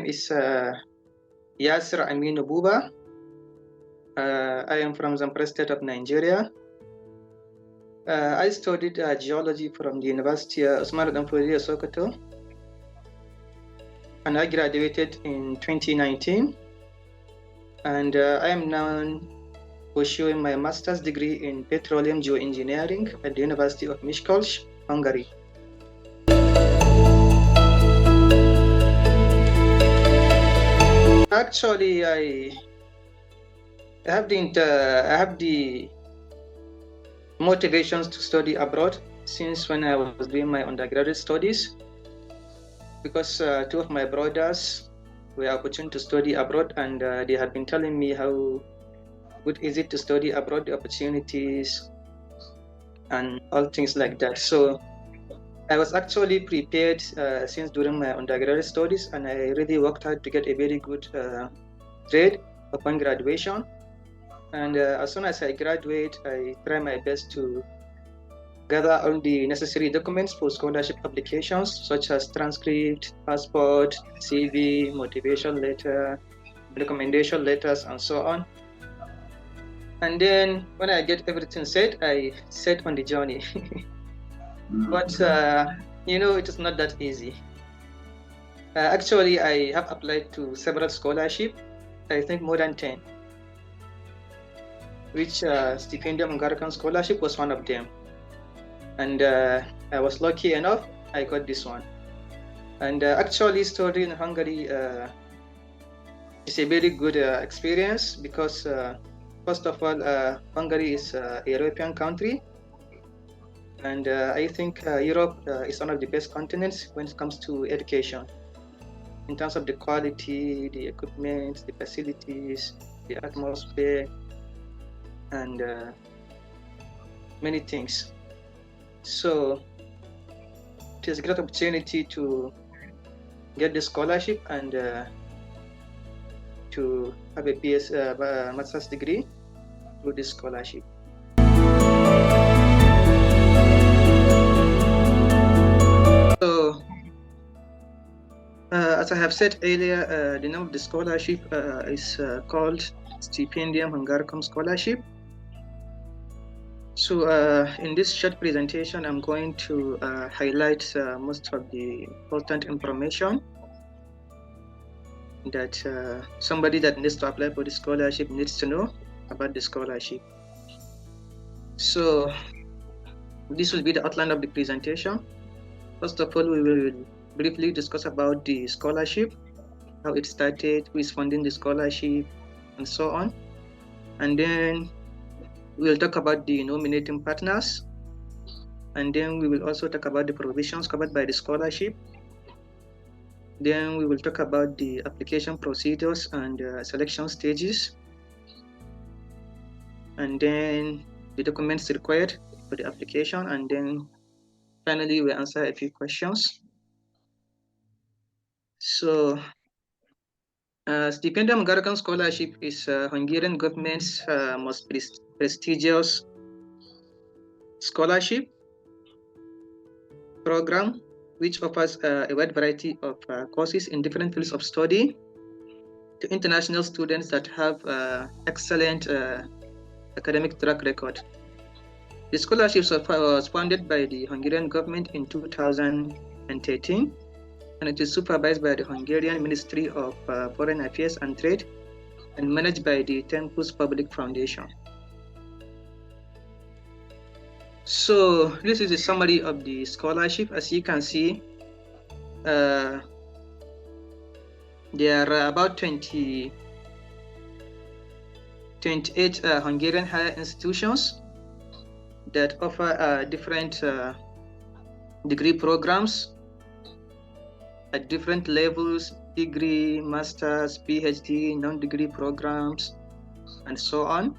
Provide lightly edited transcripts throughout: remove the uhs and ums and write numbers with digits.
is Yasir Aminu Buba. I am from Zamfara State of Nigeria. I studied geology from the University of Usman Danfodiyo Sokoto, and I graduated in 2019. And I am now pursuing my master's degree in Petroleum Geo Engineering at the University of Miskoic, Hungary. Actually, I have the motivations to study abroad since when I was doing my undergraduate studies, because two of my brothers were opportune to study abroad, and they had been telling me how good is it to study abroad, the opportunities and all things like that. So I was actually prepared since during my undergraduate studies, and I really worked hard to get a very good grade upon graduation. And as soon as I graduate, I try my best to gather all the necessary documents for scholarship applications, such as transcript, passport, CV, motivation letter, recommendation letters, and so on. And then when I get everything set, I set on the journey. But it is not that easy. Actually, I have applied to several scholarships, I think more than 10, which Stipendium Hungaricum Scholarship was one of them. And I was lucky enough, I got this one. And actually studying in Hungary is a very good experience, because first of all, Hungary is a European country. And I think Europe is one of the best continents when it comes to education, in terms of the quality, the equipment, the facilities, the atmosphere, and many things. So it is a great opportunity to get the scholarship and to have a master's degree through this scholarship. So as I have said earlier, the name of the scholarship is called Stipendium Hungaricum Scholarship. So in this short presentation, I'm going to highlight most of the important information that somebody that needs to apply for the scholarship needs to know about the scholarship. So this will be the outline of the presentation. First of all, we will briefly discuss about the scholarship, how it started, who is funding the scholarship, and so on. And then we'll talk about the nominating partners, and then we will also talk about the provisions covered by the scholarship. Then we will talk about the application procedures and selection stages, and then the documents required for the application, and then finally we answer a few questions. So Stipendium Hungaricum Scholarship is Hungarian government's most prestigious scholarship program, which offers a wide variety of courses in different fields of study to international students that have excellent academic track record. The scholarship was funded by the Hungarian government in 2013, and it is supervised by the Hungarian Ministry of Foreign Affairs and Trade and managed by the Tempus Public Foundation. So this is a summary of the scholarship. As you can see, there are about 28 Hungarian higher institutions that offer different degree programs at different levels: degree, master's, PhD, non-degree programs, and so on.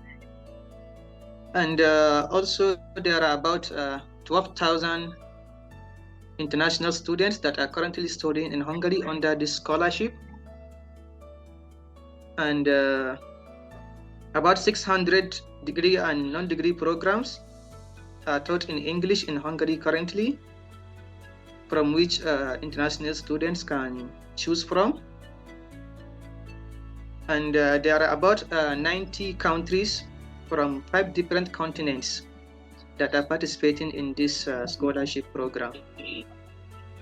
And also there are about 12,000 international students that are currently studying in Hungary under this scholarship, and about 600 degree and non-degree programs are taught in English in Hungary currently, from which international students can choose from. And there are about 90 countries from 5 different continents that are participating in this scholarship program.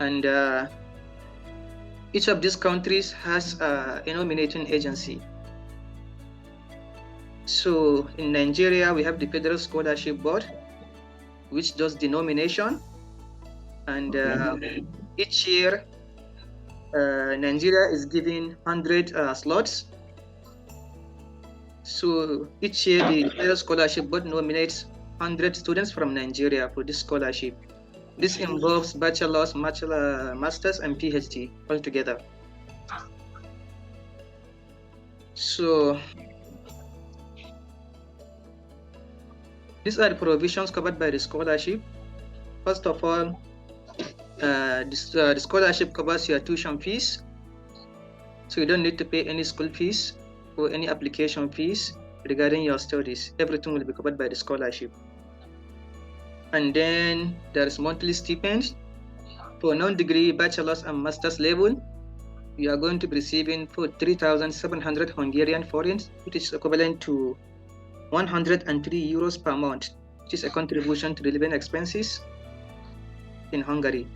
And each of these countries has a nominating agency. So in Nigeria, we have the Federal Scholarship Board, which does the nomination. And each year, Nigeria is given 100 slots. So each year, the Federal Scholarship Board nominates 100 students from Nigeria for this scholarship. This involves bachelor's, master's, and PhD altogether. So these are the provisions covered by the scholarship. First of all, the scholarship covers your tuition fees. So you don't need to pay any school fees or any application fees regarding your studies. Everything will be covered by the scholarship. And then there is monthly stipend. For non-degree bachelor's and master's level, you are going to be receiving for 3,700 Hungarian forints, which is equivalent to 103 euros per month, which is a contribution to the living expenses in Hungary.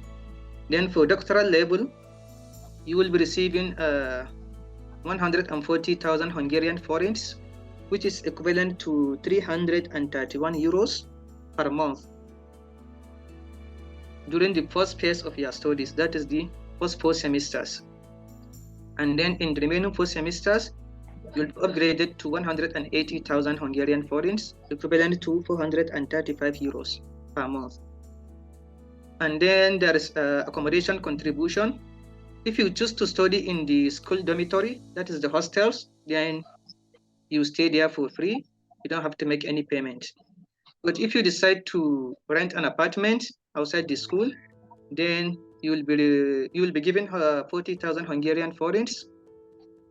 Then for doctoral level, you will be receiving 140,000 Hungarian forints, which is equivalent to 331 euros per month during the first phase of your studies, that is the first 4 semesters. And then in the remaining 4 semesters, you'll be upgraded to 180,000 Hungarian forints, equivalent to 435 euros per month. And then there is accommodation contribution. If you choose to study in the school dormitory, that is the hostels, then you stay there for free. You don't have to make any payment. But if you decide to rent an apartment outside the school, then you will be given 40,000 Hungarian forints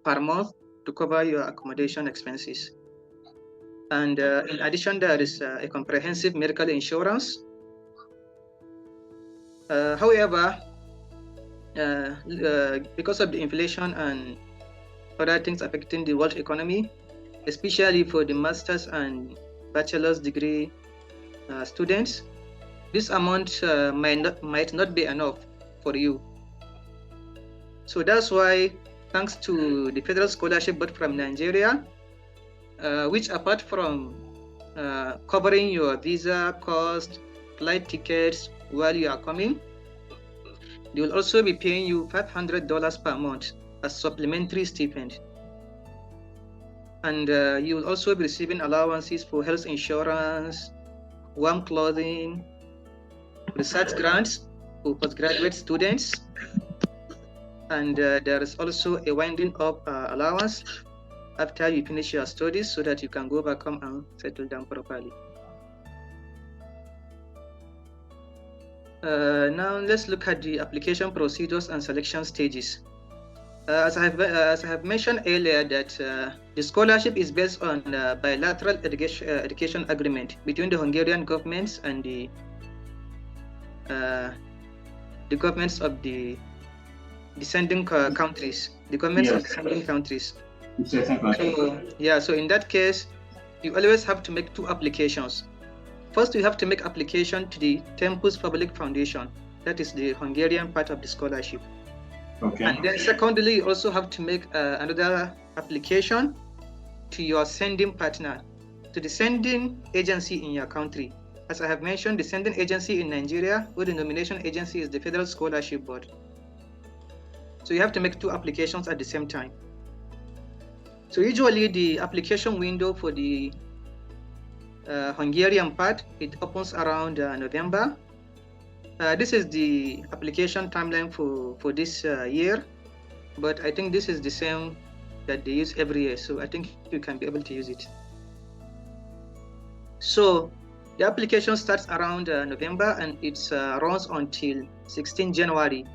per month to cover your accommodation expenses. And in addition, there is a comprehensive medical insurance. However, because of the inflation and other things affecting the world economy, especially for the master's and bachelor's degree students, this amount might not be enough for you. So that's why, thanks to the Federal Scholarship Board from Nigeria, which apart from covering your visa cost, flight tickets while you are coming, they will also be paying you $500 per month as supplementary stipend. And you will also be receiving allowances for health insurance, warm clothing, research grants for postgraduate students, and there is also a winding up allowance after you finish your studies so that you can go back home and settle down properly. Now let's look at the application procedures and selection stages. As I have mentioned earlier, that the scholarship is based on bilateral education agreement between the Hungarian governments and the governments of the descending countries, the governments of descending countries. So in that case, you always have to make 2 applications. First, you have to make application to the Tempus Public Foundation, that is the Hungarian part of the scholarship. Okay. And then secondly, you also have to make another application to your sending partner, to the sending agency in your country. As I have mentioned, the sending agency in Nigeria, or the nomination agency, is the Federal Scholarship Board. So you have to make 2 applications at the same time. So usually the application window for the Hungarian part, it opens around November. This is the application timeline for this year, but I think this is the same that they use every year, so I think you can be able to use it. So the application starts around November and it runs until 16 January,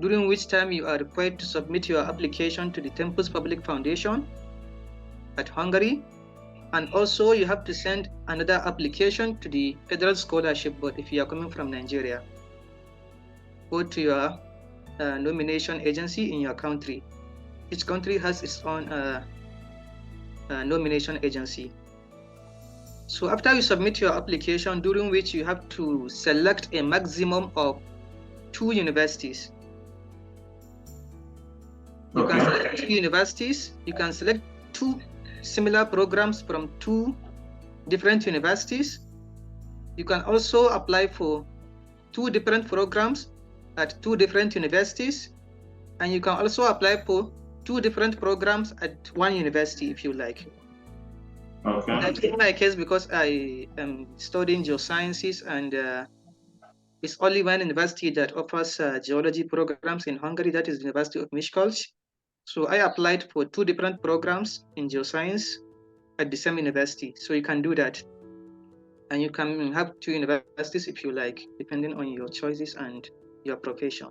during which time you are required to submit your application to the Tempus Public Foundation at Hungary. And also you have to send another application to the Federal Scholarship Board if you are coming from Nigeria, or to your nomination agency in your country. each country has its own nomination agency. So after you submit your application, during which you have to select a maximum of 2 universities. You can select 2 universities. You can select 2 similar programs from 2 different universities. You can also apply for 2 different programs at 2 different universities. And you can also apply for 2 different programs at 1 university if you like. Okay. That's in my case because I am studying geosciences, and it's only one university that offers geology programs in Hungary, that is the University of Miskoic. So I applied for 2 different programs in geoscience at the same university. So you can do that. And you can have 2 universities if you like, depending on your choices and your profession.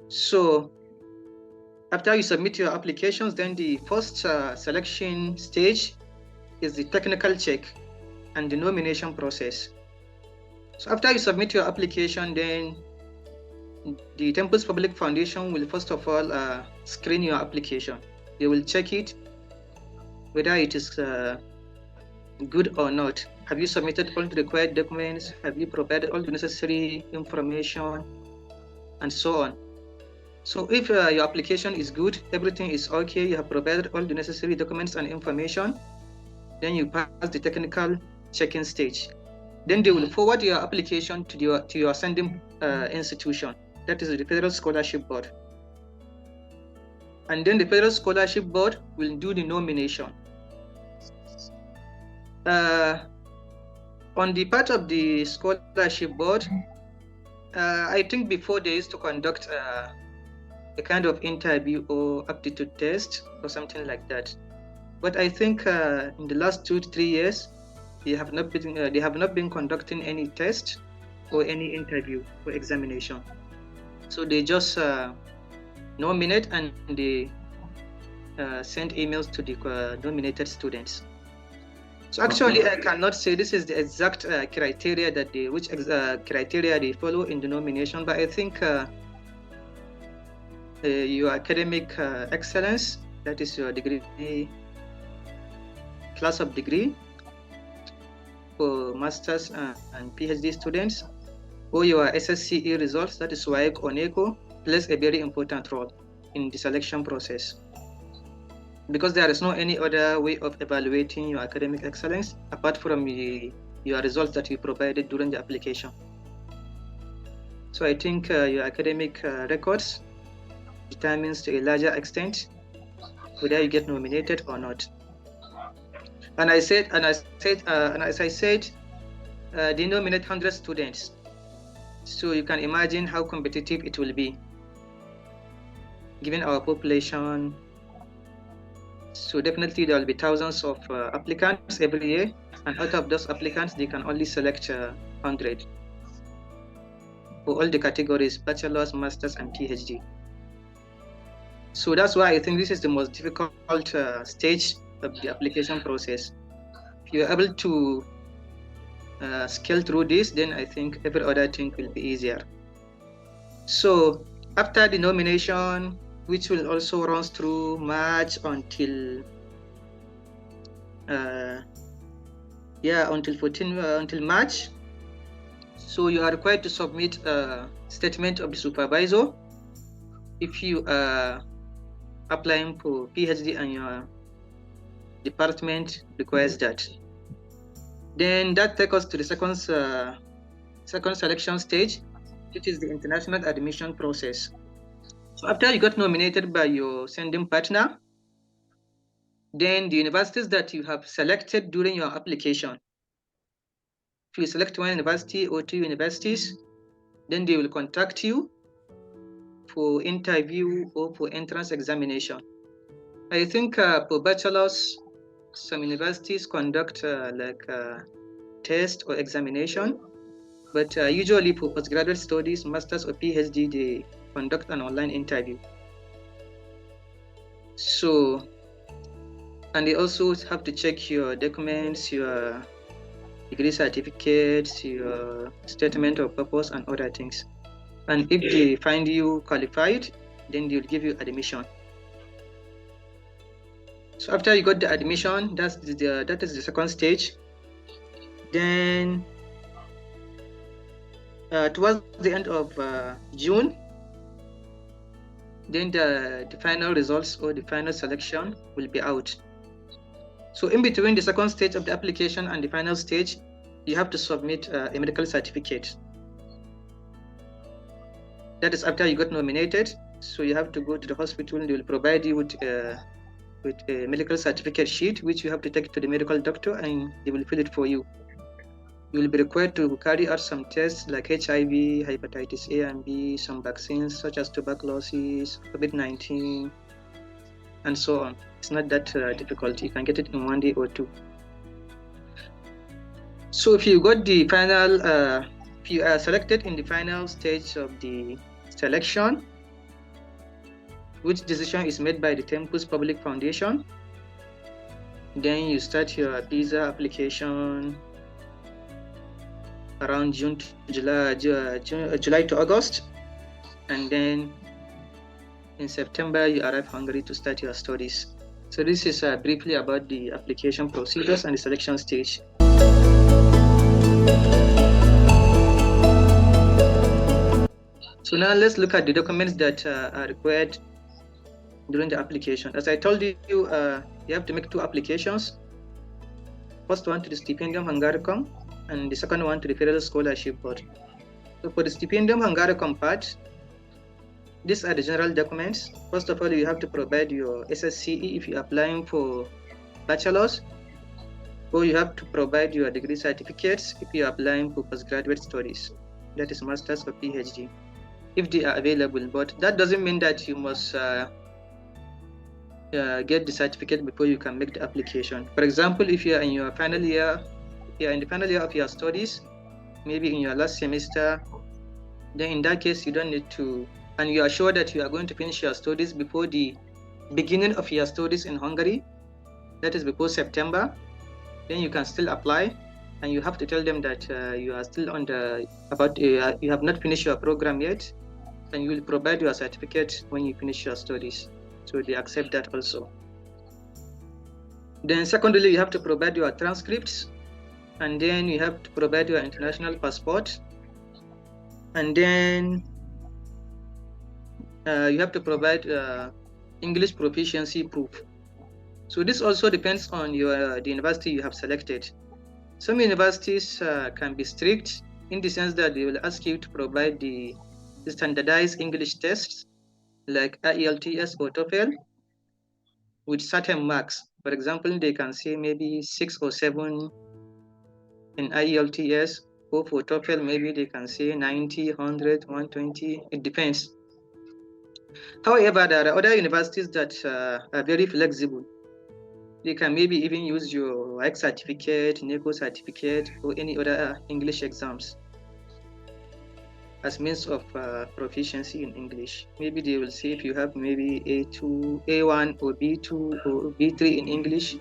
So after you submit your applications, then the first selection stage is the technical check and the nomination process. So after you submit your application, then the Tempus Public Foundation will first of all screen your application. They will check it, whether it is good or not. Have you submitted all the required documents? Have you provided all the necessary information? And so on. So if your application is good, everything is okay, you have provided all the necessary documents and information, then you pass the technical checking stage. Then they will forward your application to your sending institution, that is the Federal Scholarship Board. And then the Federal Scholarship Board will do the nomination. On the part of the Scholarship Board, I think before they used to conduct a kind of interview or aptitude test or something like that. But I think in the last 2 to 3 years, they have not been conducting any test or any interview or examination. So they just nominate and they send emails to the nominated students. So actually, I cannot say this is the exact criteria that criteria they follow in the nomination, but I think your academic excellence, that is your degree, class of degree for masters and PhD students, or your SSCE results, that is WAEC or NECO, plays a very important role in the selection process, because there is no any other way of evaluating your academic excellence apart from your results that you provided during the application. So I think your academic records determines to a larger extent whether you get nominated or not. And as I said, they nominate 100 students. So you can imagine how competitive it will be, given our population. So definitely there will be thousands of applicants every year, and out of those applicants, they can only select 100 for all the categories: bachelor's, master's, and PhD. So that's why I think this is the most difficult stage of the application process. If you're able to scale through this, then I think every other thing will be easier. So after the nomination, which will also run through March until until March. So you are required to submit a statement of the supervisor if you are applying for PhD and your department requires that. Then that takes us to the second selection stage, which is the international admission process. So after you got nominated by your sending partner, then the universities that you have selected during your application, if you select 1 university or 2 universities, then they will contact you for interview or for entrance examination. I think for bachelors, some universities conduct like a test or examination, but usually for postgraduate studies, masters or PhD, they conduct an online interview. So, and they also have to check your documents, your degree certificates, your statement of purpose, and other things. And if they find you qualified, then they will give you admission. So after you got the admission, that is the second stage. Then towards the end of June, then the final results or the final selection will be out. So in between the second stage of the application and the final stage, you have to submit a medical certificate. That is after you got nominated. So you have to go to the hospital, and they will provide you with a medical certificate sheet, which you have to take to the medical doctor, and they will fill it for you. You will be required to carry out some tests like HIV, hepatitis A and B, some vaccines such as tuberculosis, COVID-19, and so on. It's not that difficult. You can get it in 1 day or 2. So if you got the final, if you are selected in the final stage of the selection, which decision is made by the Tempus Public Foundation, then you start your visa application around July to August, and then in September you arrive Hungary to start your studies. So this is briefly about the application procedures and the selection stage. So now let's look at the documents that are required during the application. As I told you, you have to make 2 applications. First one to the Stipendium Hungaricum, and the second one to the Federal Scholarship Board. So for the Stipendium Hungaricum part, these are the general documents. First of all, you have to provide your SSCE if you're applying for bachelor's, or you have to provide your degree certificates if you're applying for postgraduate studies, that is master's or PhD, if they are available. But that doesn't mean that you must get the certificate before you can make the application. For example, if you are in your final year, in the final year of your studies, maybe in your last semester, then in that case you don't need to, and you are sure that you are going to finish your studies before the beginning of your studies in Hungary, that is before September, then you can still apply, and you have to tell them that you are still on the you have not finished your program yet, and you will provide your certificate when you finish your studies. So they accept that also. Then secondly, you have to provide your transcripts, and then you have to provide your international passport, and then you have to provide English proficiency proof. So this also depends on the university you have selected. Some universities can be strict in the sense that they will ask you to provide the standardized English tests like IELTS or TOEFL with certain marks. For example, they can say maybe 6 or 7 in IELTS, or for TOEFL maybe they can say 90, 100, 120, it depends. However, there are other universities that are very flexible. They can maybe even use your WAEC certificate, NECO certificate, or any other English exams as means of proficiency in English. Maybe they will say if you have maybe A2, A1 or B2 or B3 in English,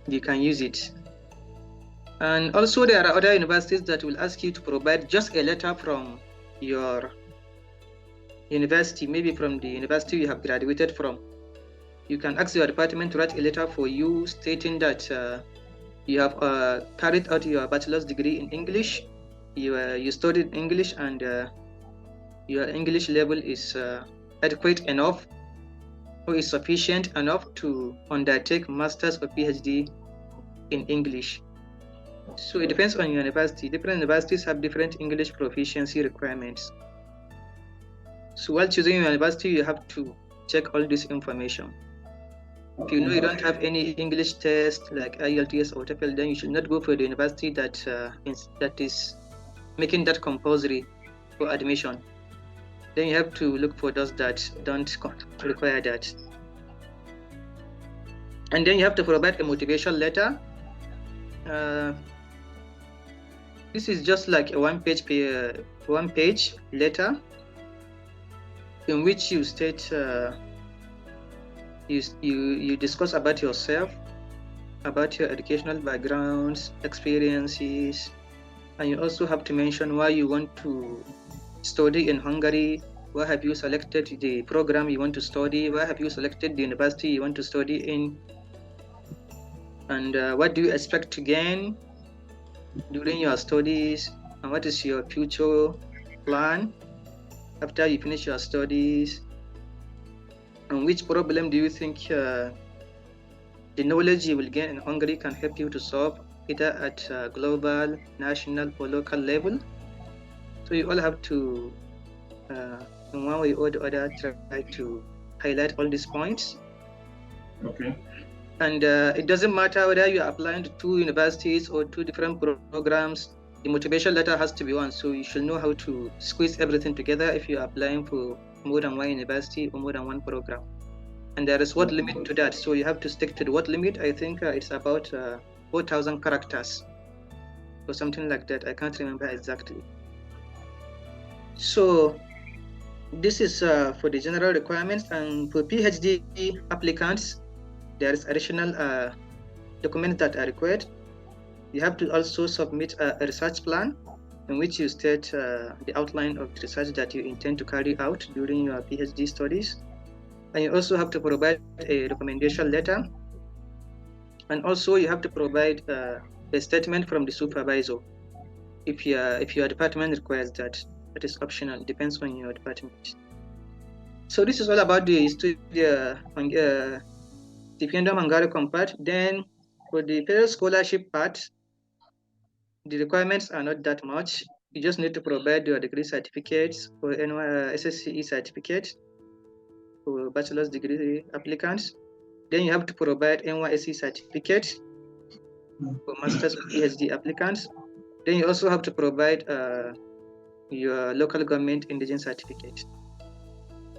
you can use it. And also there are other universities that will ask you to provide just a letter from your university, maybe from the university you have graduated from. You can ask your department to write a letter for you stating that you have carried out your bachelor's degree in English, you studied English, and your English level is adequate enough or is sufficient enough to undertake master's or PhD in English. So it depends on your university. Different universities have different English proficiency requirements. So while choosing your university, you have to check all this information. If you know you don't have any English test like IELTS or TOEFL, then you should not go for the university that is making that compulsory for admission. Then you have to look for those that don't require that. And then you have to provide a motivation letter. This is just like a one-page letter in which you state you discuss about yourself, about your educational backgrounds, experiences, and you also have to mention why you want to study in Hungary? Why have you selected the program you want to study? Why have you selected the university you want to study in? And what do you expect to gain during your studies? And what is your future plan after you finish your studies? And which problem do you think the knowledge you will gain in Hungary can help you to solve, either at global, national, or local level? So you all have to, in one way or the other, try to highlight all these points. Okay. And it doesn't matter whether you are applying to 2 universities or 2 different programs, the motivation letter has to be one. So you should know how to squeeze everything together if you are applying for more than 1 university or more than 1 program. And there is word limit to that. So you have to stick to the word limit. I think it's about 4,000 characters or something like that. I can't remember exactly. So this is for the general requirements. And for PhD applicants, there is additional documents that are required. You have to also submit a research plan in which you state the outline of the research that you intend to carry out during your PhD studies. And you also have to provide a recommendation letter. And also you have to provide a statement from the supervisor if your department requires that. That is optional, it depends on your department. So this is all about the Stipendium Hungaricum part. Then for the federal scholarship part, the requirements are not that much. You just need to provide your degree certificates or SSCE certificate for bachelor's degree applicants. Then you have to provide NYSE certificate for master's or PhD applicants. Then you also have to provide your local government indigent certificate.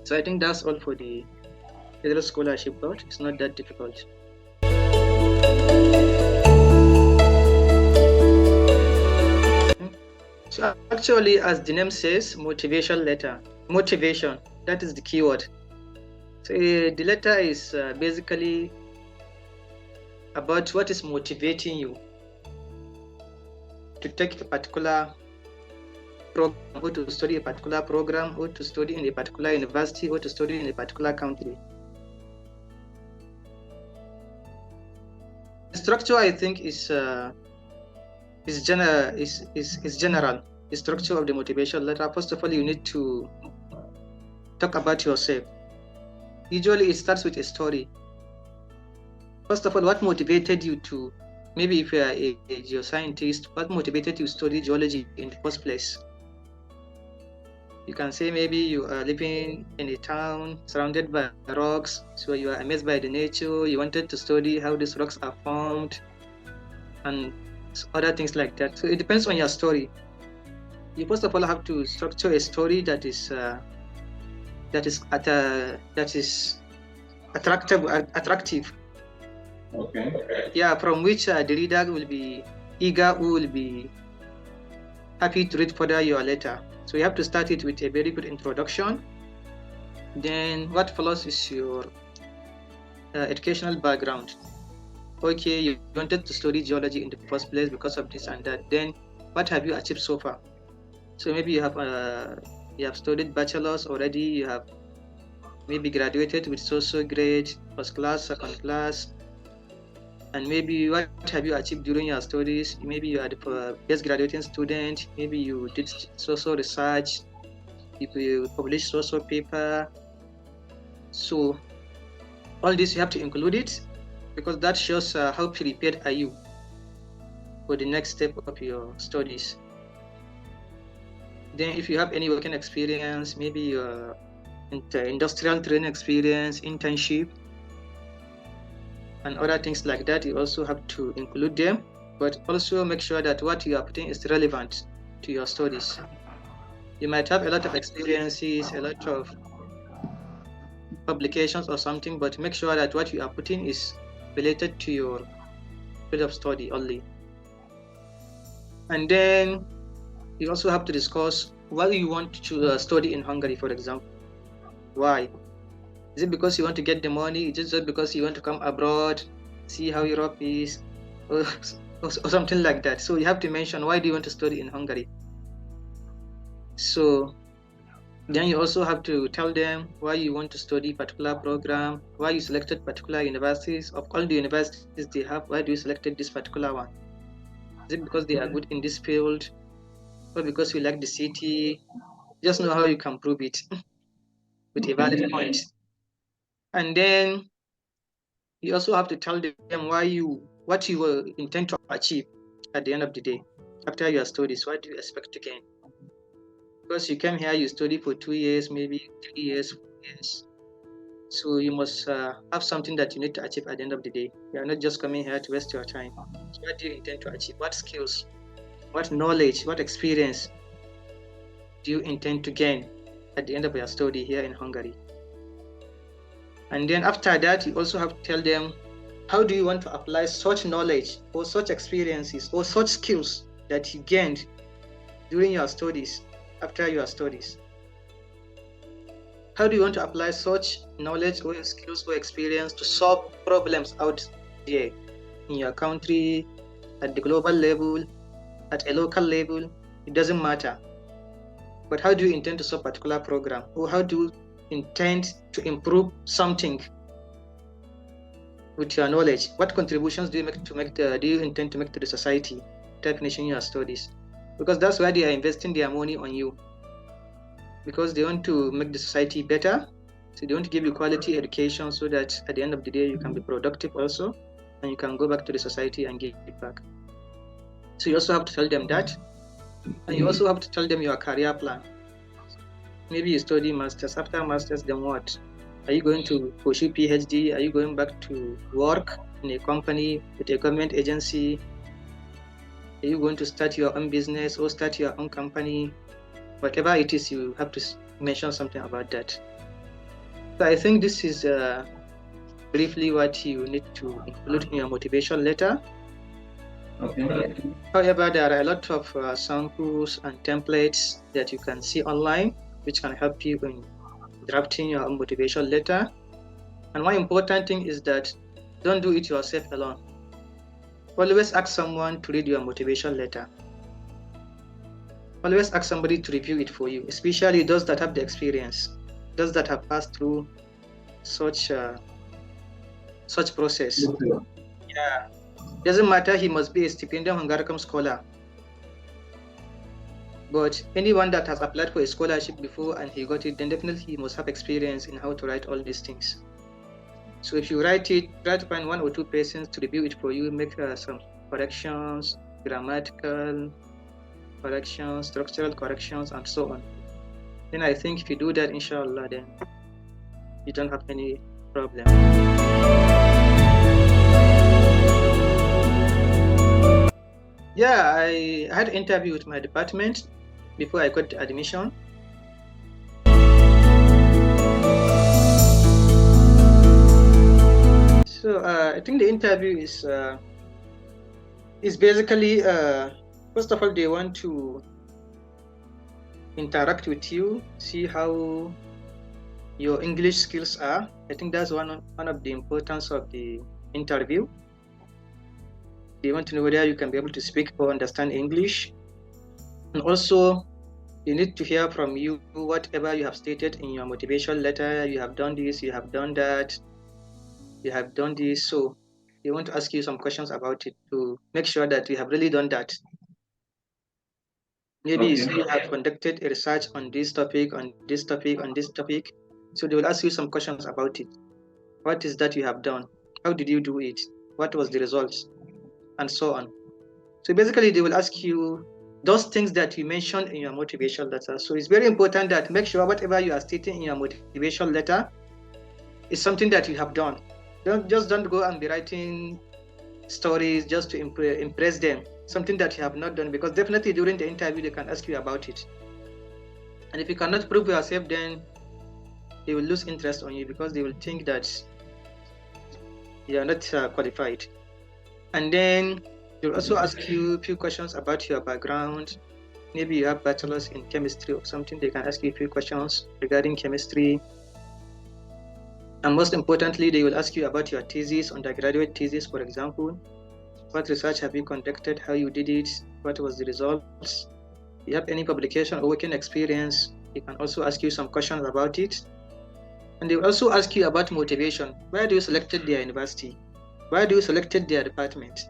So I think that's all for the federal scholarship part. It's not that difficult. So actually, as the name says, motivation letter. Motivation, that is the keyword. So the letter is basically about what is motivating you to take a particular program, or to study a particular program, or to study in a particular university, or to study in a particular country. The structure, I think, is general. The structure of the motivation letter. First of all, you need to talk about yourself. Usually, it starts with a story. First of all, what motivated you to, maybe if you are a geoscientist, what motivated you to study geology in the first place? You can say maybe you are living in a town surrounded by rocks, so you are amazed by the nature, you wanted to study how these rocks are formed, and other things like that. So it depends on your story. You first of all have to structure a story that is attractive. Okay. Yeah, from which the reader will be eager, who will be happy to read further your letter. So you have to start it with a very good introduction. Then what follows is your educational background. Okay, you wanted to study geology in the first place because of this and that. Then what have you achieved so far? So maybe you have studied bachelor's already, you have maybe graduated with so grade, first class, second class, and maybe what have you achieved during your studies? Maybe you are the best graduating student, maybe you did social research, you published social paper. So all this you have to include it, because that shows how prepared are you for the next step of your studies. Then if you have any working experience, maybe your industrial training experience, internship, and other things like that, you also have to include them, but also make sure that what you are putting is relevant to your studies. You might have a lot of experiences, a lot of publications or something, but make sure that what you are putting is related to your field of study only. And then you also have to discuss why you want to study in Hungary, for example. Why? Is it because you want to get the money? Is it just because you want to come abroad, see how Europe is, or something like that? So you have to mention, why do you want to study in Hungary? So Then you also have to tell them why you want to study particular program, why you selected particular universities. Of all the universities they have, why do you selected this particular one? Is it because they are good in this field, or because you like the city? Just know how you can prove it with a valid point. And then you also have to tell them what you will intend to achieve at the end of the day after your studies. What do you expect to gain? Because you came here, you study for 2 years, maybe 3 years, 4 years. So you must have something that you need to achieve at the end of the day. You are not just coming here to waste your time. So what do you intend to achieve? What skills, what knowledge, what experience do you intend to gain at the end of your study here in Hungary? And then after that, you also have to tell them, how do you want to apply such knowledge or such experiences or such skills that you gained during your studies, after your studies? How do you want to apply such knowledge or skills or experience to solve problems out there in your country, at the global level, at a local level? It doesn't matter. But how do you intend to solve a particular program? Or how do you intend to improve something with your knowledge? What contributions do you intend to make to the society after finishing your studies? Because that's why they are investing their money on you. Because they want to make the society better. So they want to give you quality education so that at the end of the day you can be productive also, and you can go back to the society and give it back. So you also have to tell them that, and you also have to tell them your career plan. Maybe you study masters. After masters, then what? Are you going to pursue PhD? Are you going back to work in a company with a government agency? Are you going to start your own business or start your own company? Whatever it is, you have to mention something about that. So I think this is briefly what you need to include in your motivation letter. Okay. However, there are a lot of samples and templates that you can see online, which can help you in drafting your own motivation letter. And one important thing is that don't do it yourself alone. Always ask someone to read your motivation letter. Always ask somebody to review it for you, especially those that have the experience, those that have passed through such process. Yeah, doesn't matter, he must be a Stipendium Hungaricum scholar. But anyone that has applied for a scholarship before and he got it, then definitely he must have experience in how to write all these things. So if you write it, try to find 1 or 2 persons to review it for you, make some corrections, grammatical corrections, structural corrections, and so on. Then I think if you do that, inshallah, then you don't have any problem. Yeah, I had an interview with my department before I got admission. So I think the interview is basically, first of all, they want to interact with you, see how your English skills are. I think that's one of the importance of the interview. They want to know whether you can be able to speak or understand English. And also, you need to hear from you whatever you have stated in your motivation letter. You have done this, you have done that, you have done this. So they want to ask you some questions about it to make sure that you have really done that. Maybe you have conducted a research on this topic, on this topic, on this topic. So they will ask you some questions about it. What is that you have done? How did you do it? What was the results? And so on. So basically, they will ask you those things that you mentioned in your motivation letter. So it's very important that make sure whatever you are stating in your motivation letter is something that you have done. Don't go and be writing stories just to impress them, something that you have not done, because definitely during the interview they can ask you about it. And if you cannot prove yourself, then they will lose interest on you because they will think that you are not qualified. And then they'll also ask you a few questions about your background. Maybe you have bachelor's in chemistry or something. They can ask you a few questions regarding chemistry. And most importantly, they will ask you about your thesis, undergraduate thesis, for example. What research have you conducted? How you did it? What was the results? Do you have any publication or working experience? They can also ask you some questions about it. And they will also ask you about motivation. Why do you selected their university? Why do you selected their department?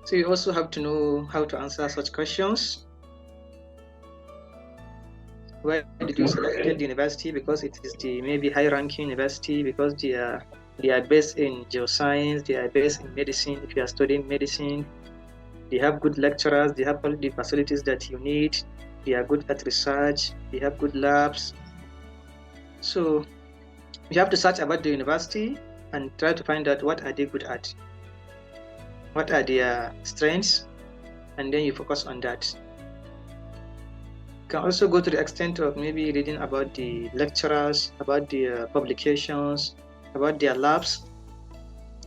So you also have to know how to answer such questions. Why did you select the university? Because it is the maybe high-ranking university, because they are based in geoscience, they are based in medicine. If you are studying medicine, they have good lecturers, they have all the facilities that you need, they are good at research, they have good labs. So you have to search about the university and try to find out what are they good at, what are their strengths, and then you focus on that. You can also go to the extent of maybe reading about the lecturers, about their publications, about their labs,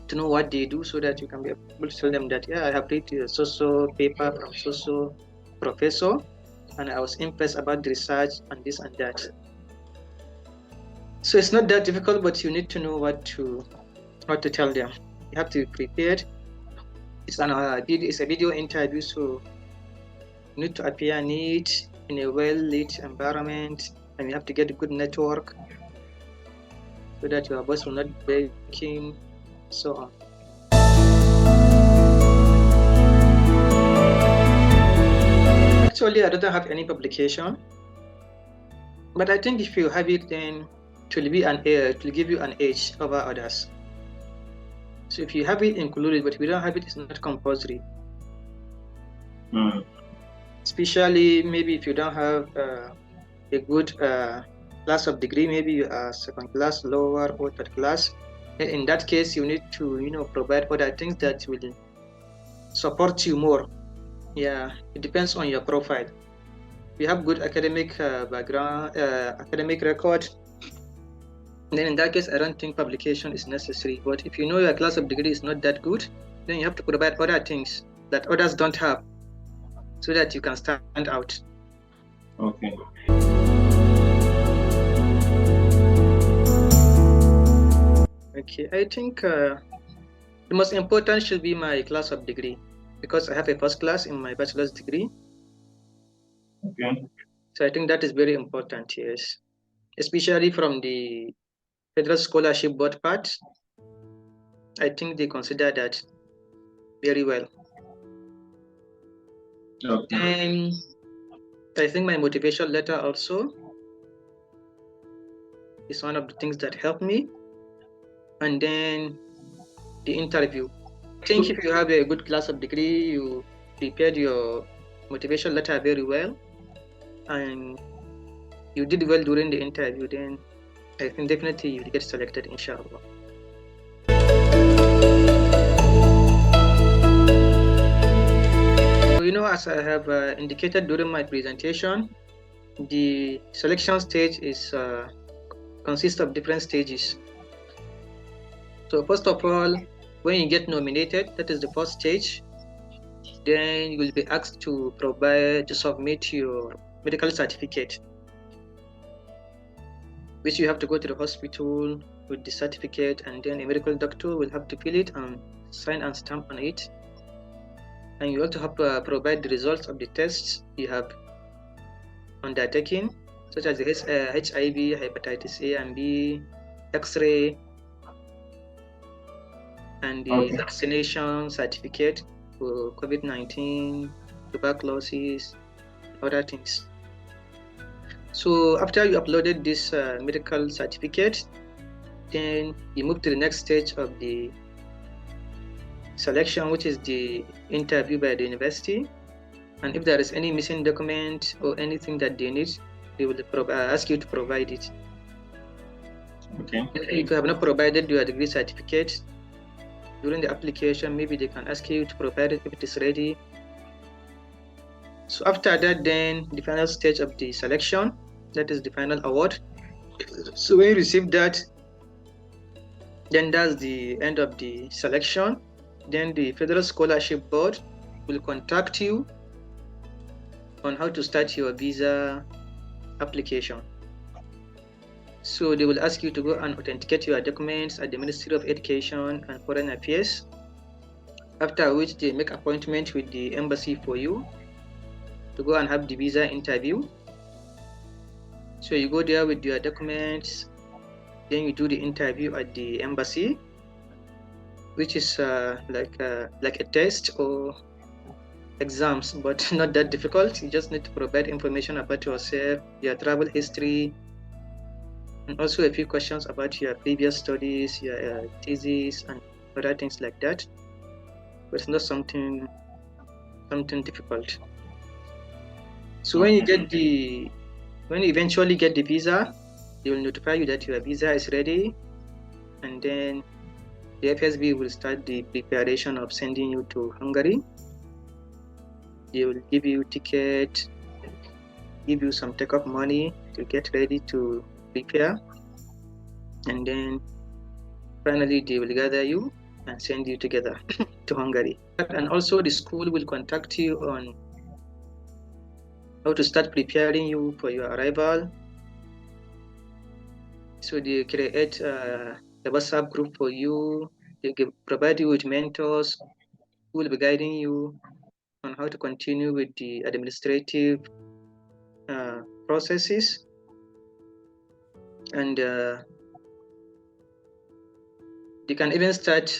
to know what they do, so that you can be able to tell them that, yeah, I have read a so-so paper from so-so professor, and I was impressed about the research and this and that. So it's not that difficult, but you need to know what to tell them. You have to be prepared. It's a video interview, so you need to appear neat in a well-lit environment, and you have to get a good network so that your voice will not be breaking, so on. Actually, I don't have any publication, but I think if you have it, then it will give you an edge over others. So if you have it, included, but if you don't have it, it's not compulsory. Especially maybe if you don't have a good class of degree, maybe you are second class, lower, or third class. In that case, you need to provide other things that will support you more. Yeah, it depends on your profile. If you have good academic background, academic record, then in that case, I don't think publication is necessary. But if you know your class of degree is not that good, then you have to provide other things that others don't have, so that you can stand out. Okay. Okay, I think the most important should be my class of degree, because I have a first class in my bachelor's degree. Okay. So I think that is very important, yes. Especially from the Federal Scholarship Board part, I think they consider that very well. Okay. And I think my motivation letter also is one of the things that helped me. And then the interview. I think if you have a good class of degree, you prepared your motivation letter very well, and you did well during the interview, then I think definitely you'll get selected, inshallah. So, as I have indicated during my presentation, the selection stage is consists of different stages. So first of all, when you get nominated, that is the first stage. Then you will be asked to submit your medical certificate, which you have to go to the hospital with the certificate, and then a medical doctor will have to fill it and sign and stamp on it. And you also have to provide the results of the tests you have undertaken, such as the HIV, hepatitis A and B, X-ray, and the vaccination certificate for COVID-19, tuberculosis, other things. So after you uploaded this medical certificate, then you move to the next stage of the selection, which is the interview by the university. And if there is any missing document or anything that they need, they will ask you to provide it. Okay. If you have not provided your degree certificate during the application, maybe they can ask you to provide it if it is ready. So after that, then the final stage of the selection, that is the final award. So when you receive that, then that's the end of the selection. Then the Federal Scholarship Board will contact you on how to start your visa application. So they will ask you to go and authenticate your documents at the Ministry of Education and Foreign Affairs, after which they make appointment with the embassy for you to go and have the visa interview. So you go there with your documents, then you do the interview at the embassy, which is like a test or exams, but not that difficult. You just need to provide information about yourself, your travel history, and also a few questions about your previous studies, your thesis, and other things like that. But it's not something difficult. So when you eventually get the visa, they will notify you that your visa is ready, and then the FSB will start the preparation of sending you to Hungary. They will give you ticket, give you some take-off money to get ready to prepare, and then finally they will gather you and send you together to Hungary. And also the school will contact you on how to start preparing you for your arrival. So they create a WhatsApp group for you. They provide you with mentors who will be guiding you on how to continue with the administrative processes. And they can even start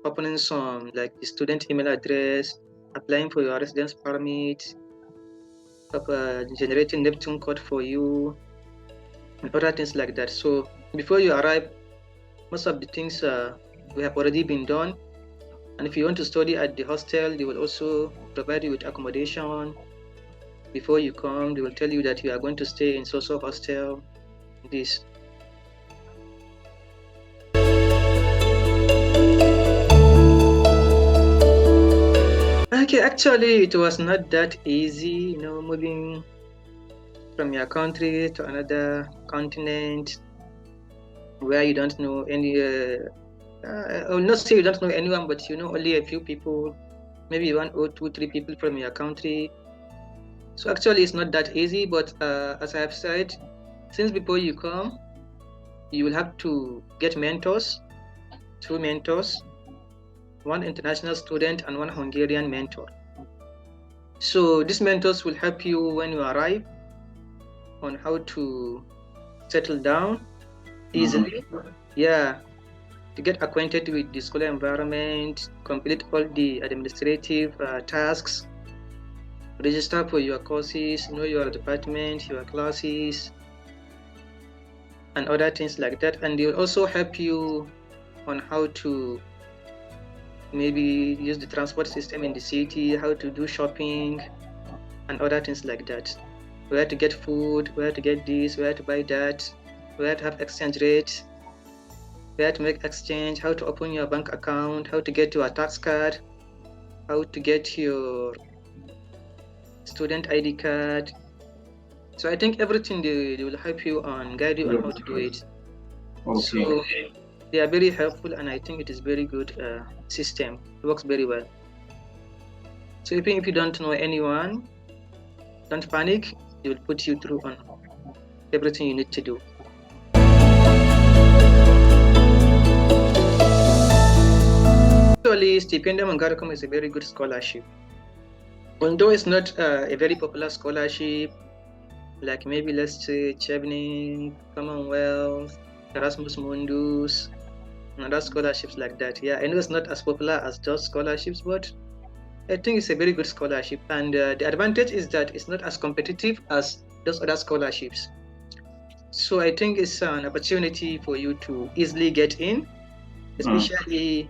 opening some, like the student email address, applying for your residence permit, generating Neptune code for you, and other things like that. So before you arrive, most of the things we have already been done. And if you want to study at the hostel, they will also provide you with accommodation. Before you come, they will tell you that you are going to stay in so-so hostel, this. Okay, actually, it was not that easy, moving from your country to another continent where you don't know any, I will not say you don't know anyone, but you know only a few people, maybe 1 or 2, 3 people from your country. So actually, it's not that easy, but as I have said, since before you come, you will have to get mentors, 2 mentors, 1 international student and 1 Hungarian mentor. So these mentors will help you when you arrive on how to settle down easily. Yeah, to get acquainted with the school environment, complete all the administrative tasks, register for your courses, know your department, your classes, and other things like that. And they will also help you on how to maybe use the transport system in the city, how to do shopping, and other things like that. Where to get food, where to get this, where to buy that, where to have exchange rate, where to make exchange, how to open your bank account, how to get your tax card, how to get your student ID card. So I think everything they will help you and guide you on how to do it. Okay. So they are very helpful, and I think it is very good system. It works very well. So even if you don't know anyone, don't panic. They will put you through on everything you need to do. Actually, Stipendium Hungaricum is a very good scholarship. Although it's not a very popular scholarship, like maybe let's say Chevening, Commonwealth, Erasmus Mundus, and other scholarships like that. Yeah, I know it's not as popular as those scholarships, but I think it's a very good scholarship. And the advantage is that it's not as competitive as those other scholarships. So I think it's an opportunity for you to easily get in, especially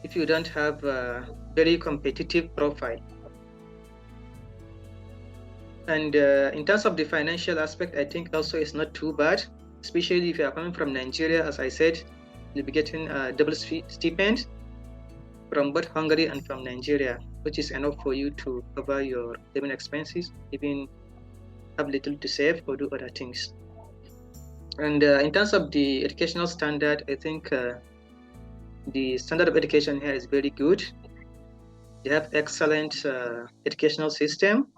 if you don't have a very competitive profile. And in terms of the financial aspect, I think also it's not too bad, especially if you are coming from Nigeria. As I said, you'll be getting a double stipend from both Hungary and from Nigeria, which is enough for you to cover your living expenses, even have little to save or do other things. And in terms of the educational standard, I think the standard of education here is very good. They have excellent educational system,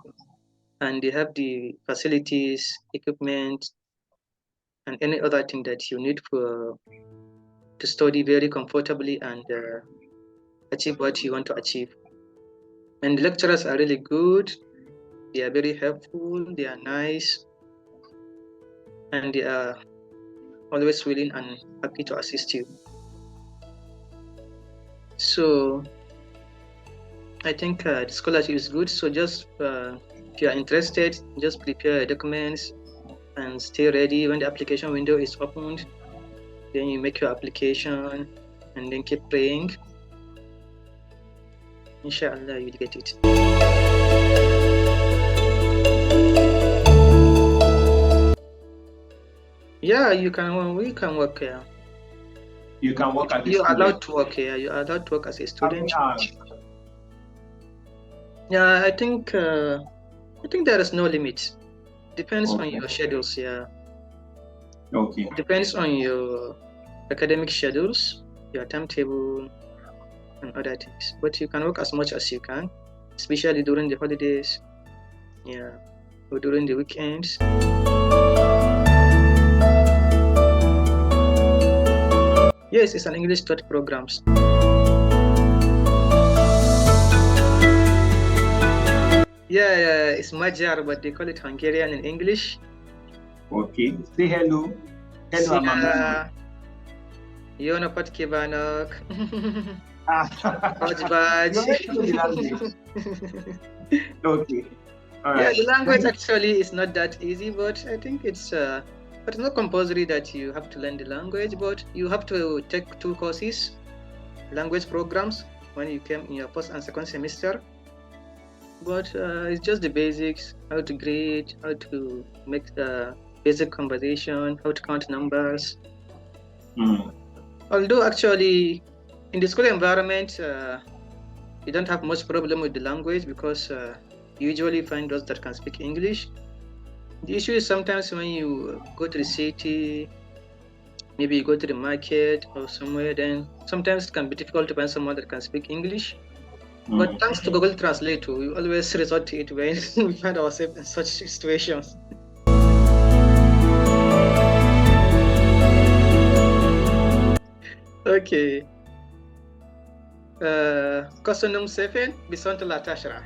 and they have the facilities, equipment, and any other thing that you need to study very comfortably and achieve what you want to achieve. And the lecturers are really good. They are very helpful, they are nice, and they are always willing and happy to assist you. So I think the scholarship is good. So just if you are interested, just prepare your documents and stay ready. When the application window is opened, then you make your application and then keep praying. Inshallah, you'll get it. Yeah, we can work here. You can work as a You're student. allowed to work here. You're allowed to work as a student. How many hours? Yeah, I think there is no limit. Depends on your schedules. Yeah. Okay. Depends on your academic schedules, your timetable, and other things. But you can work as much as you can, especially during the holidays, yeah, or during the weekends. Yes, it's an English taught programs. Yeah, it's Magyar, but they call it Hungarian in English. Okay. Say hello. Hello, Aminu. Yona Patkibanok. Okay. All right. Yeah, the language actually is not that easy, but I think it's not compulsory that you have to learn the language, but you have to take 2 courses, language programs, when you came in your first and second semester. But it's just the basics: how to greet, how to make basic conversation, how to count numbers. Although actually in the school environment you don't have much problem with the language, because you usually find those that can speak English. The issue is sometimes when you go to the city, maybe you go to the market or somewhere, then sometimes it can be difficult to find someone that can speak English. But thanks to Google Translate, we always resort to it when we find ourselves in such situations. Okay. Question number 7, Bisonto la Tashra.